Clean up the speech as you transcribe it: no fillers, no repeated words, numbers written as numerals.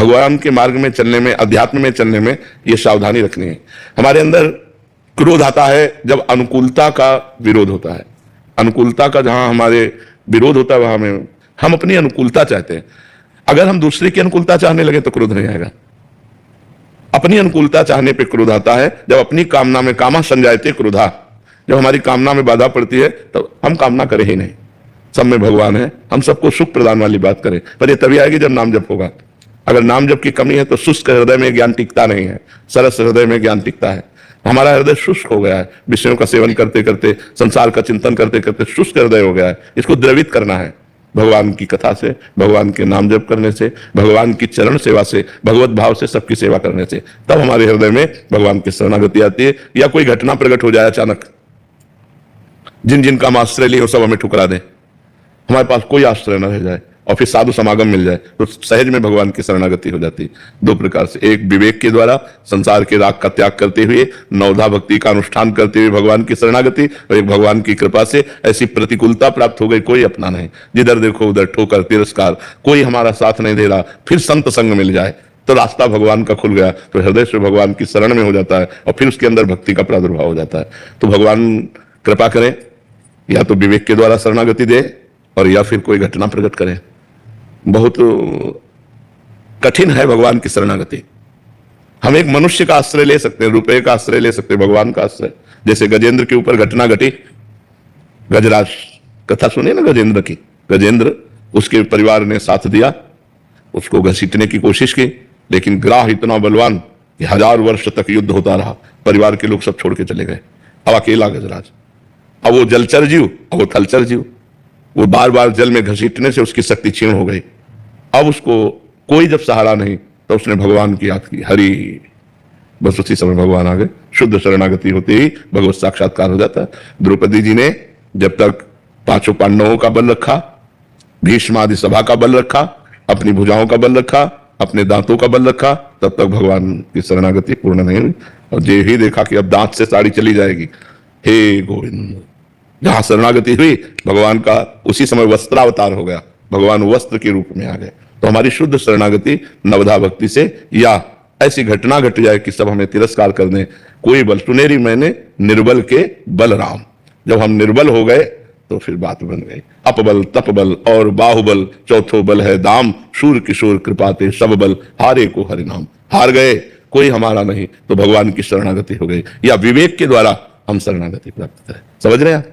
भगवान के मार्ग में चलने में, अध्यात्म में चलने में ये सावधानी रखनी है। हमारे अंदर क्रोध आता है जब अनुकूलता का विरोध होता है। अनुकूलता का जहां हमारे विरोध होता है वहां में हम अपनी अनुकूलता चाहते हैं। अगर हम दूसरे की अनुकूलता चाहने लगे तो क्रोध नहीं आएगा। अपनी अनुकूलता चाहने पे क्रोध आता है जब अपनी कामना में कामा संजायते क्रोधा, जब हमारी कामना में बाधा पड़ती है तो हम कामना करें ही नहीं। सब में भगवान है, हम सबको सुख प्रदान वाली बात करें, पर ये तभी आएगी जब नाम जप होगा। अगर नाम जप की कमी है तो शुष्क हृदय में ज्ञान टिकता नहीं है, सरस हृदय में ज्ञान टिकता है। हमारा हृदय शुष्क हो गया है, विषयों का सेवन करते करते, संसार का चिंतन करते करते शुष्क हृदय हो गया है। इसको द्रवित करना है भगवान की कथा से, भगवान के नाम जप करने से, भगवान की चरण सेवा से, भगवत भाव से सबकी सेवा करने से, तब हमारे हृदय में भगवान की शरणागति आती है। या कोई घटना प्रकट हो जाए अचानक, जिन जिनका हम आश्रय लिए वो सब हमें ठुकरा दें, हमारे पास कोई आश्रय न रह जाए और फिर साधु समागम मिल जाए तो सहज में भगवान की शरणागति हो जाती है। दो प्रकार से, एक विवेक के द्वारा संसार के राग का त्याग करते हुए, नवधा भक्ति का अनुष्ठान करते हुए भगवान की शरणागति, और एक भगवान की कृपा से ऐसी प्रतिकूलता प्राप्त हो गई, कोई अपना नहीं, जिधर देखो उधर ठोकर तिरस्कार, कोई हमारा साथ नहीं दे रहा, फिर संत संग मिल जाए तो रास्ता भगवान का खुल गया, तो हृदय से भगवान की शरण में हो जाता है और फिर उसके अंदर भक्ति का प्रादुर्भाव हो जाता है। तो भगवान कृपा करें, या तो विवेक के द्वारा शरणागति दे और या फिर कोई घटना प्रकट करें। बहुत कठिन है भगवान की शरणागति। हम एक मनुष्य का आश्रय ले सकते हैं, रुपए का आश्रय ले सकते हैं, भगवान का आश्रय। जैसे गजेंद्र के ऊपर घटना घटी, गजराज कथा सुनिए ना गजेंद्र की। गजेंद्र, उसके परिवार ने साथ दिया, उसको घसीटने की कोशिश की, लेकिन ग्राह इतना बलवान कि 1000 वर्ष तक युद्ध होता रहा। परिवार के लोग सब छोड़ के चले गए, अब अकेला गजराज। अब वो जलचर जीव, अब वो थलचर जीव। वो बार बार जल में घसीटने से उसकी शक्ति क्षीण हो गई। अब उसको कोई जब सहारा नहीं तो उसने भगवान की याद की, हरि। बस उसी समय भगवान आ गए। शुद्ध शरणागति होते ही भगवत साक्षात्कार हो जाता है। द्रौपदी जी ने जब तक 5 पांडवों का बल रखा, भीष्म आदि सभा का बल रखा, अपनी भुजाओं का बल रखा, अपने दांतों का बल रखा, तब तक भगवान की शरणागति पूर्ण नहीं हुई। और ये ही देखा कि अब दांत से साड़ी चली जाएगी, हे गोविंद, जहां शरणागति हुई भगवान का उसी समय वस्त्रावतार हो गया, भगवान वस्त्र के रूप में आ गए। तो हमारी शुद्ध शरणागति नवधा भक्ति से, या ऐसी घटना घट जाए कि सब हमें तिरस्कार कर दें, कोई बल सुनेरी मैंने निर्बल के बलराम। जब हम निर्बल हो गए तो फिर बात बन गई। अपबल तपबल और बाहुबल, चौथो बल है दाम, शूर किशोर कृपाते सब बल, हारे को हरि नाम। हार गए, कोई हमारा नहीं, तो भगवान की शरणागति हो गई, या विवेक के द्वारा हम शरणागति प्राप्त करें। समझ रहे हैं आप?